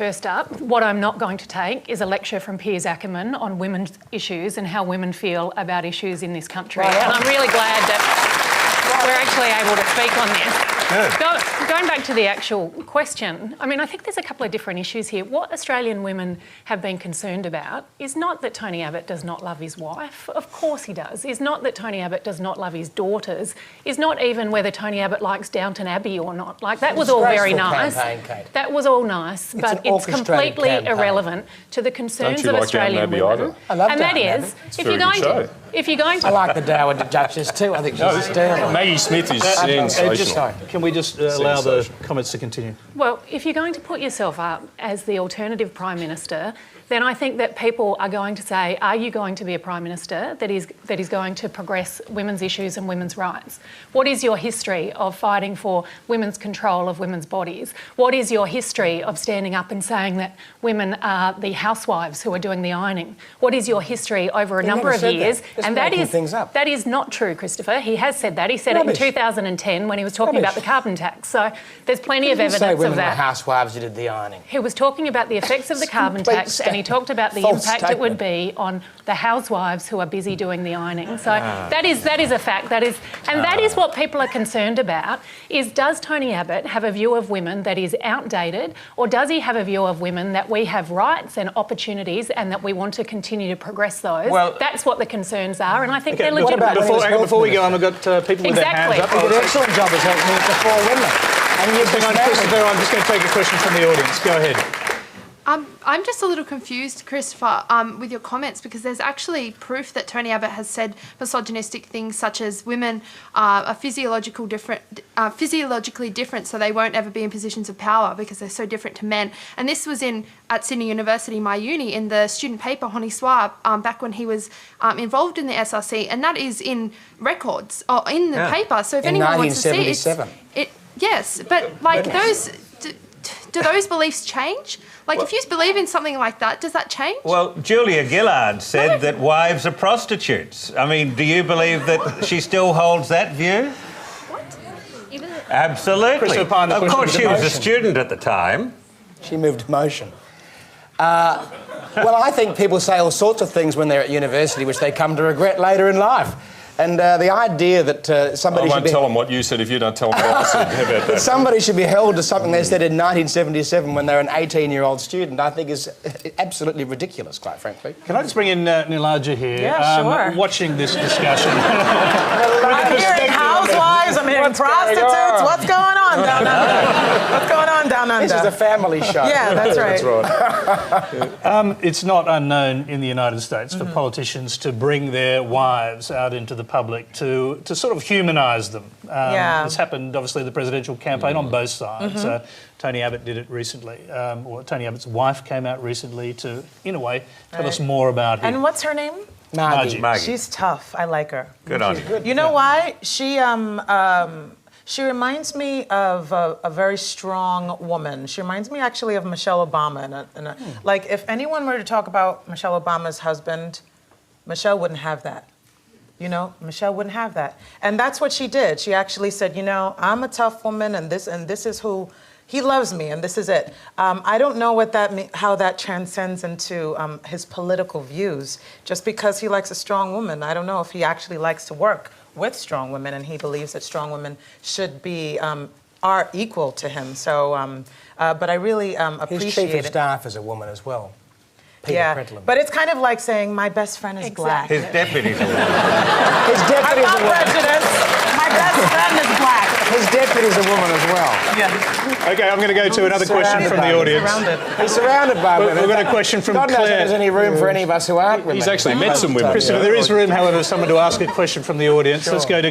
First up, what I'm not going to take is a lecture from Piers Ackerman on women's issues and how women feel about issues in this country. Right. And I'm really glad that we're actually able to speak on this. Going back to the actual question, I mean, I think there's a couple of different issues here. What Australian women have been concerned about is not that Tony Abbott does not love his wife. Of course he does. Is not that Tony Abbott does not love his daughters. Is not even whether Tony Abbott likes Downton Abbey or not. Like, that was all very nice. That was all nice, but it's completely irrelevant to the concerns of Australian women. I love and that is, if you're going to... I like the Dowager Duchess too. I think she's sterling. Maggie Smith is sensational. Sorry. Can we just allow the comments to continue? Well, if you're going to put yourself up as the alternative Prime Minister, then I think that people are going to say, are you going to be a Prime Minister that is going to progress women's issues and women's rights? What is your history of fighting for women's control of women's bodies? What is your history of standing up and saying that women are the housewives who are doing the ironing? What is your history over a number of years? And that is not true, Christopher. He has said that. He said it in 2010 when he was talking about the carbon tax. So there's plenty of evidence of that. Women were housewives who did the ironing. He was talking about the effects of the carbon tax, and he talked about the impact it would be on the housewives who are busy doing the ironing. So that is a fact. That is what people are concerned about, is does Tony Abbott have a view of women that is outdated, or does he have a view of women that we have rights and opportunities and that we want to continue to progress those? Well, that's what the concerns are, and I think they're legitimate. Before we go on, we've got people with their hands up. He did an excellent job as Health Minister for women. And hang on, Christopher, I'm just going to take a question from the audience. Go ahead. I'm just a little confused, Christopher, with your comments, because there's actually proof that Tony Abbott has said misogynistic things such as women are physiologically different, so they won't ever be in positions of power because they're so different to men. And this was at Sydney University, my uni, in the student paper Housewives, back when he was involved in the SRC, and that is in records in the paper. So if anyone wants to see it, yes, but like those. Do those beliefs change? Like, if you believe in something like that, does that change? Well, Julia Gillard said that wives are prostitutes. I mean, do you believe that she still holds that view? What? Absolutely. Pyne, of course, she was a student at the time. She moved to motion. Well, I think people say all sorts of things when they're at university which they come to regret later in life. And the idea that somebody I won't tell them what you said if you don't tell them what I said. How about that? Somebody should be held to something they said in 1977 when they were an 18-year-old student, I think is absolutely ridiculous, quite frankly. Can I just bring in Nilaja here? Yeah, sure. Watching this discussion. I'm hearing housewives, I'm hearing prostitutes. What's going on down under? What's going on down under? This is a family show. Yeah, that's right. That's right. It's not unknown in the United States for politicians to bring their wives out into the public to sort of humanise them. It's happened, obviously, the presidential campaign on both sides. Tony Abbott did it recently, or Tony Abbott's wife came out recently to, in a way, tell us more about him. And what's her name? Margie. She's tough. I like her. Good on you. You know why? She reminds me of a very strong woman. She reminds me actually of Michelle Obama. Like, if anyone were to talk about Michelle Obama's husband, Michelle wouldn't have that. You know, Michelle wouldn't have that. And that's what she did. She actually said, you know, I'm a tough woman and this is who, he loves me and this is it. I don't know what how that transcends into his political views. Just because he likes a strong woman, I don't know if he actually likes to work with strong women and he believes that strong women should be, are equal to him. So, but I really appreciate His chief of staff is a woman as well. But it's kind of like saying my best friend is black. His deputy's a woman. His deputy's I'm not prejudiced. My best friend is black. His deputy's a woman as well. Yeah. OK, I'm going to go to another question from the audience. He's surrounded by women. We've got a question from God knows Claire. if there's any room for any of us who aren't women. He's actually met some women. Christopher, there is room, however, for someone to ask a question from the audience. Sure. Let's go to